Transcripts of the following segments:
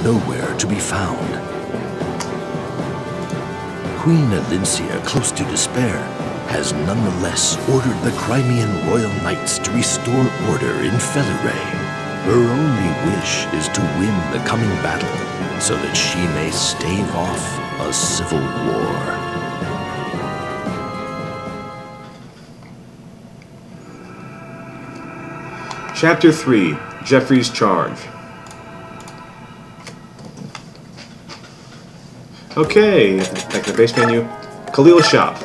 nowhere to be found. Queen Elincia, close to despair, has nonetheless ordered the Crimean royal knights to restore order in Felirae. Her only wish is to win the coming battle so that she may stave off a civil war. Chapter 3, Geoffrey's Charge. Okay, back to the base menu. Khalil's shop.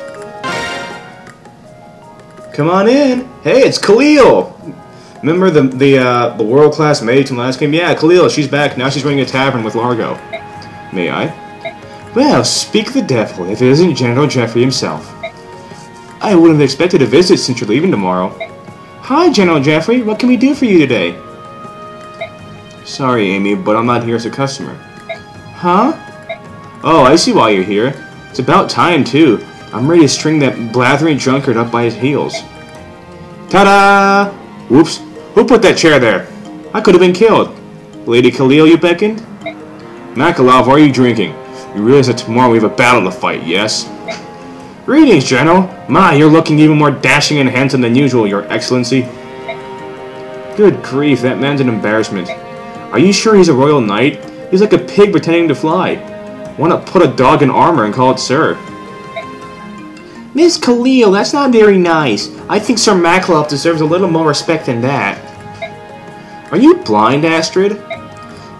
Come on in. Hey, it's Khalil. Remember the world-class mage from the last game? Yeah, Khalil, she's back. Now she's running a tavern with Largo. May I? Well, speak the devil, if it isn't General Geoffrey himself. I wouldn't have expected a visit since you're leaving tomorrow. Hi, General Geoffrey. What can we do for you today? Sorry, Amy, but I'm not here as a customer. Huh? Oh, I see why you're here. It's about time, too. I'm ready to string that blathering drunkard up by his heels. Ta-da! Whoops. Who put that chair there? I could have been killed. Lady Khalil, you beckoned? Makalov, what are you drinking? You realize that tomorrow we have a battle to fight, yes? Greetings, General. My, you're looking even more dashing and handsome than usual, Your Excellency. Good grief, that man's an embarrassment. Are you sure he's a royal knight? He's like a pig pretending to fly. Why not put a dog in armor and call it sir? Miss Khalil, that's not very nice. I think Sir Makalov deserves a little more respect than that. Are you blind, Astrid?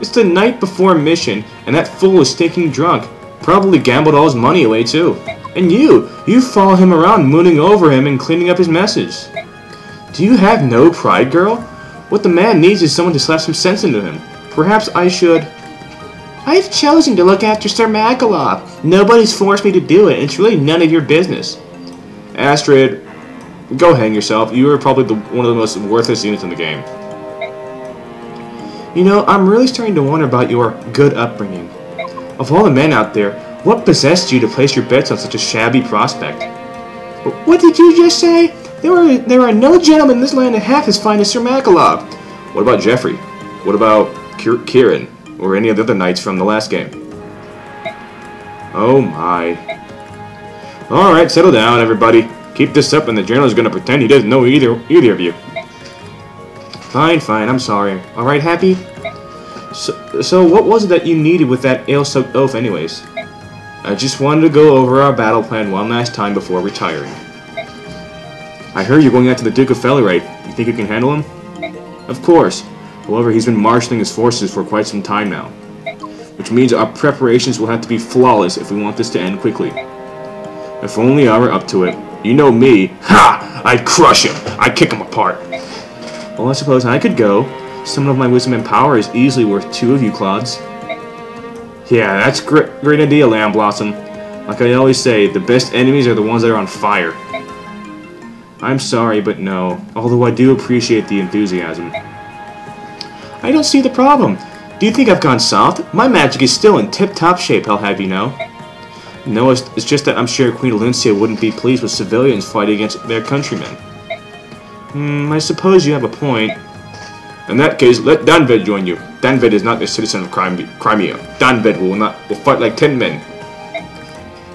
It's the night before a mission, and that fool is stinking drunk. Probably gambled all his money away, too. And you follow him around, mooning over him and cleaning up his messes. Do you have no pride, girl? What the man needs is someone to slap some sense into him. Perhaps I should... I've chosen to look after Sir Makalov. Nobody's forced me to do it, and it's really none of your business. Astrid, go hang yourself. You are probably one of the most worthless units in the game. You know, I'm really starting to wonder about your good upbringing. Of all the men out there, what possessed you to place your bets on such a shabby prospect? What did you just say? There are no gentlemen in this land that half as fine as Sir Makalov. What about Geoffrey? What about Kieran? Or any of the other knights from the last game? Oh my. Alright, settle down, everybody. Keep this up and the general is going to pretend he doesn't know either of you. Fine, I'm sorry. Alright, Happy? So what was it that you needed with that ale-soaked oaf anyways? I just wanted to go over our battle plan one last time before retiring. I heard you're going after the Duke of Felirae. You think you can handle him? Of course. However, he's been marshalling his forces for quite some time now. Which means our preparations will have to be flawless if we want this to end quickly. If only I were up to it. You know me. Ha! I'd crush him. I'd kick him apart. Well, I suppose I could go. Some of my wisdom and power is easily worth 2 of you clods. Yeah, that's great idea, Lamb Blossom. Like I always say, the best enemies are the ones that are on fire. I'm sorry, but no. Although I do appreciate the enthusiasm. I don't see the problem. Do you think I've gone soft? My magic is still in tip-top shape, I'll have you know. No, it's just that I'm sure Queen Elincia wouldn't be pleased with civilians fighting against their countrymen. I suppose you have a point. In that case, let Danved join you. Danved is not a citizen of Crimea. Danved will fight like 10 men.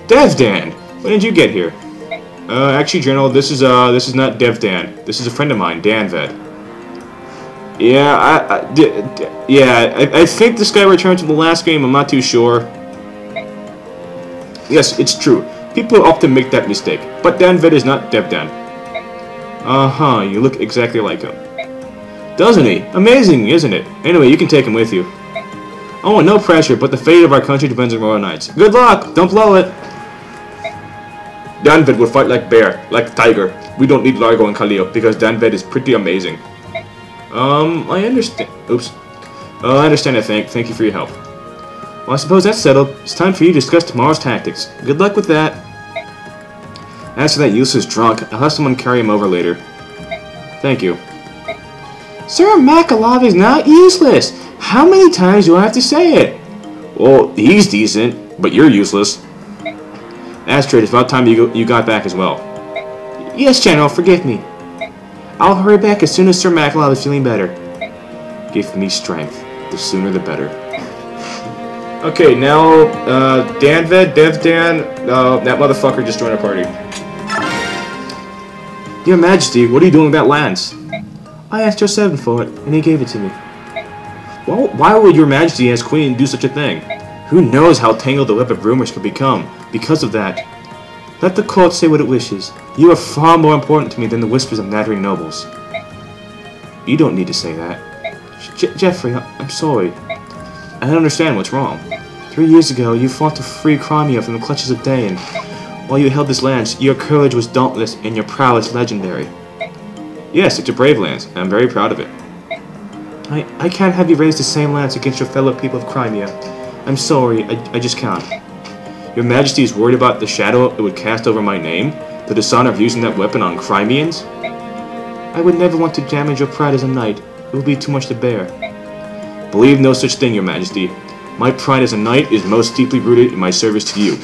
Devdan! When did you get here? Actually, General, this is not Devdan. This is a friend of mine, Danved. Yeah, I think this guy returned to the last game. I'm not too sure. Yes, it's true. People often make that mistake. But Danved is not Devdan. Uh-huh, you look exactly like him. Doesn't he? Amazing, isn't it? Anyway, you can take him with you. Oh, no pressure, but the fate of our country depends on Royal Knights. Good luck! Don't blow it! Danved will fight like bear, like tiger. We don't need Largo and Khalil, because Danved is pretty amazing. I understand. Oops. I understand, I think. Thank you for your help. Well, I suppose that's settled. It's time for you to discuss tomorrow's tactics. Good luck with that. As for that useless drunk, I'll have someone carry him over later. Thank you. Sir Makalov is not useless! How many times do I have to say it? Well, he's decent, but you're useless. Astrid, it's about time you got back as well. Yes, General, forgive me. I'll hurry back as soon as Sir Makalov is feeling better. Give me strength. The sooner the better. Okay, now, Danved, Devdan, that motherfucker just joined our party. Your Majesty, what are you doing with that lance? I asked your servant for it, and he gave it to me. Well, why would your Majesty as Queen do such a thing? Who knows how tangled the web of rumors could become because of that? Let the court say what it wishes. You are far more important to me than the whispers of nattering nobles. You don't need to say that. Jeffrey, I'm sorry. I don't understand what's wrong. 3 years ago, you fought to free Crimea from the clutches of Dain. While you held this lance, your courage was dauntless and your prowess legendary. Yes, it's a brave lance, and I'm very proud of it. I can't have you raise the same lance against your fellow people of Crimea. I'm sorry, I just can't. Your Majesty is worried about the shadow it would cast over my name? The dishonor of using that weapon on Crimeans? I would never want to damage your pride as a knight. It would be too much to bear. Believe no such thing, Your Majesty. My pride as a knight is most deeply rooted in my service to you.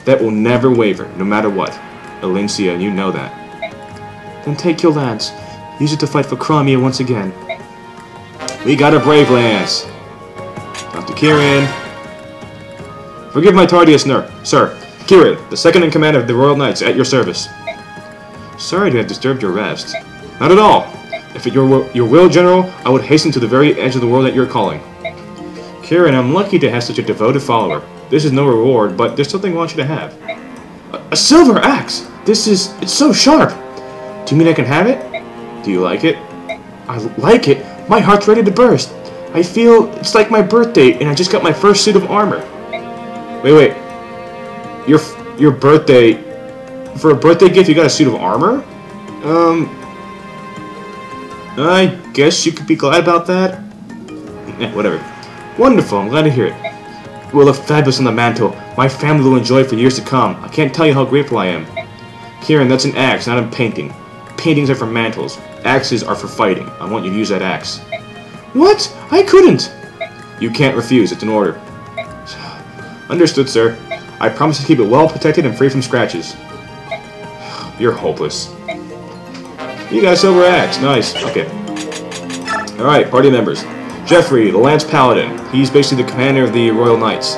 That will never waver, no matter what. Elincia, you know that. Then take your lance. Use it to fight for Crimea once again. We got a brave lance. Dr. Kieran. Forgive my tardiness, sir. Kieran, the second in command of the Royal Knights, at your service. Sorry to have disturbed your rest. Not at all. If it your will, General, I would hasten to the very edge of the world that you're calling. Kieran, I'm lucky to have such a devoted follower. This is no reward, but there's something I want you to have. A silver axe! It's so sharp! Do you mean I can have it? Do you like it? I like it? My heart's ready to burst. I feel it's like my birthday, and I just got my first suit of armor. Wait. Your birthday... For a birthday gift, you got a suit of armor? I guess you could be glad about that. Whatever. Wonderful, I'm glad to hear it. It will look fabulous on the mantle. My family will enjoy it for years to come. I can't tell you how grateful I am. Kieran, that's an axe, not a painting. Paintings are for mantles. Axes are for fighting. I want you to use that axe. What? I couldn't! You can't refuse, it's an order. Understood, sir. I promise to keep it well protected and free from scratches. You're hopeless. You got a silver axe, nice. Okay. Alright, party members. Jeffrey, the Lance Paladin. He's basically the commander of the Royal Knights.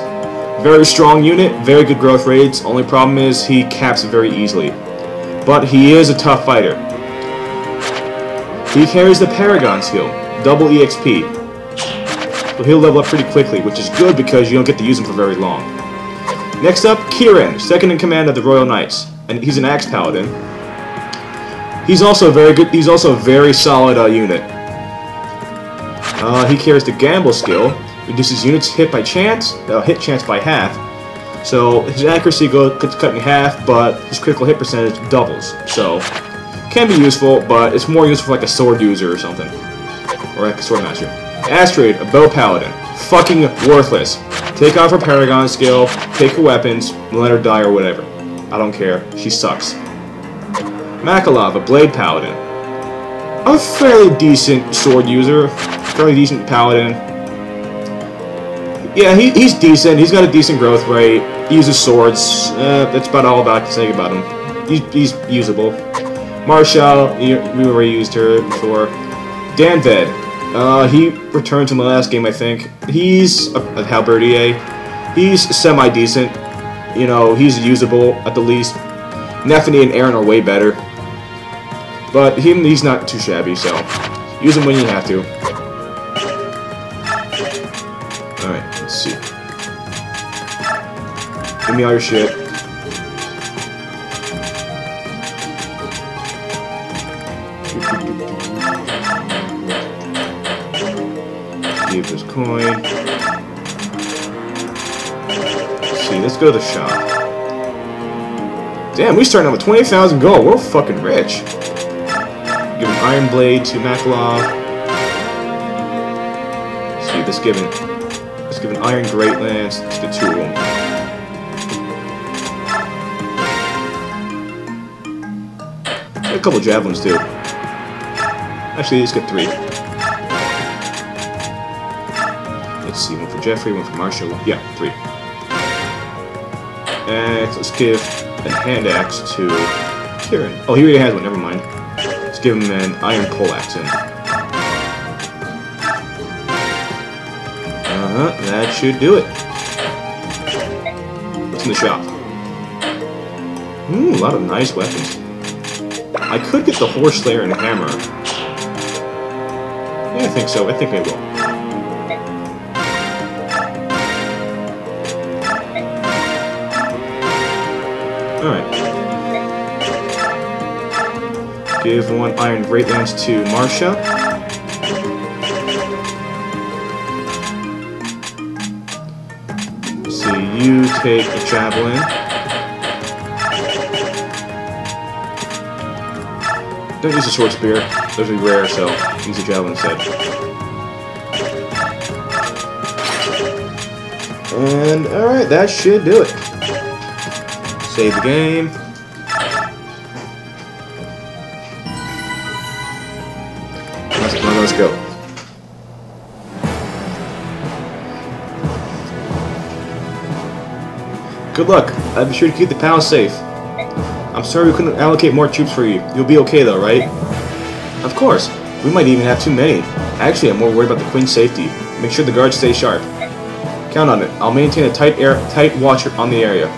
Very strong unit, very good growth rates. Only problem is he caps very easily. But he is a tough fighter. He carries the Paragon skill, double EXP. So he'll level up pretty quickly, which is good because you don't get to use him for very long. Next up, Kieran, second in command of the Royal Knights. And he's an Axe Paladin. He's also very good. He's also a very solid unit. He carries the Gamble skill, reduces units hit chance by half. So his accuracy gets cut in half, but his critical hit percentage doubles. So can be useful, but it's more useful for like a sword user or something, or like a sword master. Astrid, a bow paladin, fucking worthless. Take off her Paragon skill, take her weapons, and let her die or whatever. I don't care. She sucks. Makalov, a blade paladin, a fairly decent sword user, fairly decent paladin. Yeah, he's decent. He's got a decent growth rate. He uses swords. That's about all I can say about him. He's usable. Marshall, we already used her before. Danved, he returned to my last game, I think. He's a halberdier. He's semi-decent. You know, he's usable at the least. Nephany and Aaron are way better. But he's not too shabby, so use him when you have to. Alright, let's see. Give me all your shit. Give this coin. Let's see, let's go to the shop. Damn, we starting out with 20,000 gold. We're fucking rich. Give an Iron Blade to Makalov. Let's see, let's give an Iron Great Lance to the two of them. A couple javelins too. Actually, let's get 3. Let's see, one for Jeffrey, one for Marshall. Yeah, 3. And let's give a hand axe to Kieran. Oh, he already has one. Never mind. Let's give him an iron poleaxe in. That should do it. What's in the shop? Ooh, a lot of nice weapons. I could get the Horse Slayer and Hammer. Yeah, I think so. I think I will. Alright. Give 1 Iron Great Lance to Marsha. See, you take a Javelin. Don't use a Sword Spear. Those are rare, so use a Javelin instead. And, alright, that should do it. Save the game. Let's go. Good luck. I'll be sure to keep the palace safe. I'm sorry we couldn't allocate more troops for you. You'll be okay though, right? Of course. We might even have too many. Actually, I'm more worried about the Queen's safety. Make sure the guards stay sharp. Count on it. I'll maintain a tight watch on the area.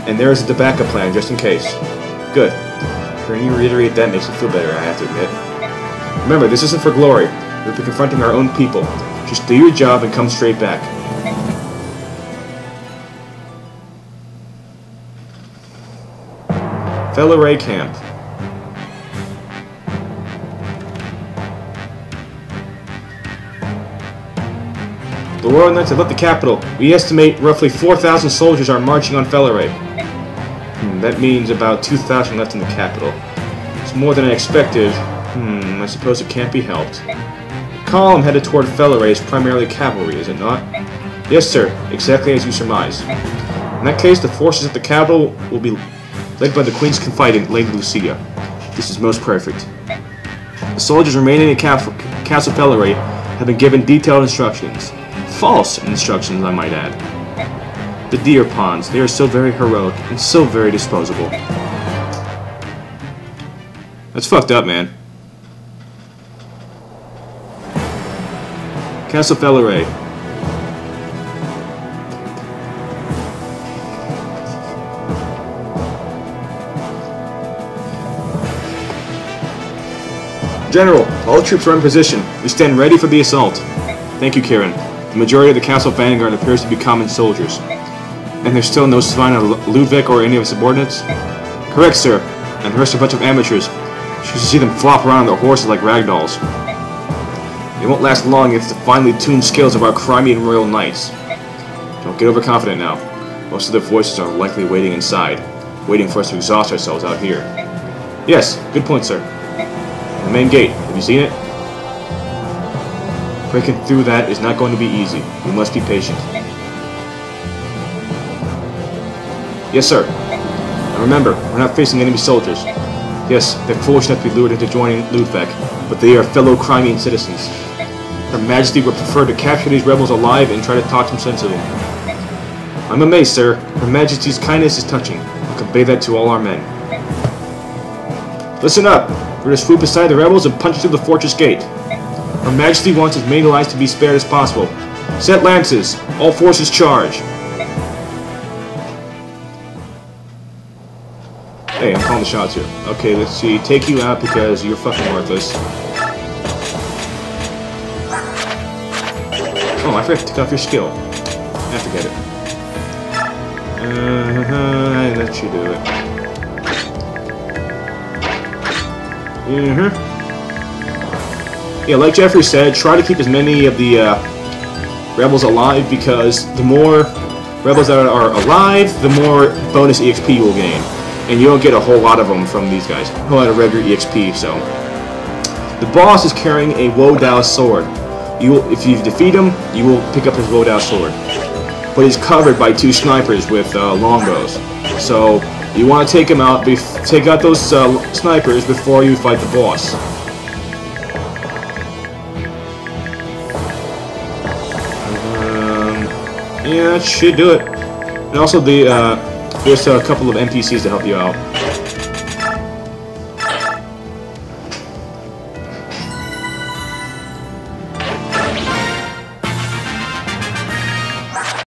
And there is the backup plan, just in case. Good. Hearing you reiterate that makes me feel better, I have to admit. Remember, this isn't for glory. We'll be confronting our own people. Just do your job and come straight back. Felirae Camp. The Royal Knights have left the capital. We estimate roughly 4,000 soldiers are marching on Felirae. That means about 2,000 left in the capital. It's more than I expected. I suppose it can't be helped. The column headed toward Felirae is primarily cavalry, is it not? Yes, sir. Exactly as you surmise. In that case, the forces at the capital will be led by the Queen's confidant, Lady Lucia. This is most perfect. The soldiers remaining in Castle Felirae have been given detailed instructions. False instructions, I might add. The deer pawns, they are so very heroic and so very disposable. That's fucked up, man. Castle Felirae. General, all troops are in position. We stand ready for the assault. Thank you, Kieran. The majority of the castle vanguard appears to be common soldiers. And there's still no sign of Ludveck or any of his subordinates? Correct, sir. And the rest are a bunch of amateurs. You should see them flop around on their horses like ragdolls. It won't last long if the finely tuned skills of our Crimean royal knights. Don't get overconfident now. Most of their voices are likely waiting inside, waiting for us to exhaust ourselves out here. Yes, good point, sir. The main gate, have you seen it? Breaking through that is not going to be easy. We must be patient. Yes, sir. And remember, we're not facing enemy soldiers. Yes, they're foolish enough to be lured into joining Ludveck, but they are fellow Crimean citizens. Her Majesty would prefer to capture these rebels alive and try to talk some sense into them. I'm amazed, sir. Her Majesty's kindness is touching. I'll convey that to all our men. Listen up! We're to swoop aside the rebels and punch through the fortress gate. Her Majesty wants as many lives to be spared as possible. Set lances! All forces charge! Hey, I'm calling the shots here. Okay, let's see. Take you out because you're fucking worthless. Oh, I forgot to take off your skill. I forget it. That should do it. Yeah, like Jeffrey said, try to keep as many of the rebels alive because the more rebels that are alive, the more bonus EXP you will gain. And you don't get a whole lot of them from these guys. A whole lot of regular EXP, so. The boss is carrying a Wodao sword. If you defeat him, you will pick up his Wodao sword. But he's covered by 2 snipers with longbows. So, you want to take him out, take out those snipers before you fight the boss. Yeah, that should do it. And also there's a couple of NPCs to help you out.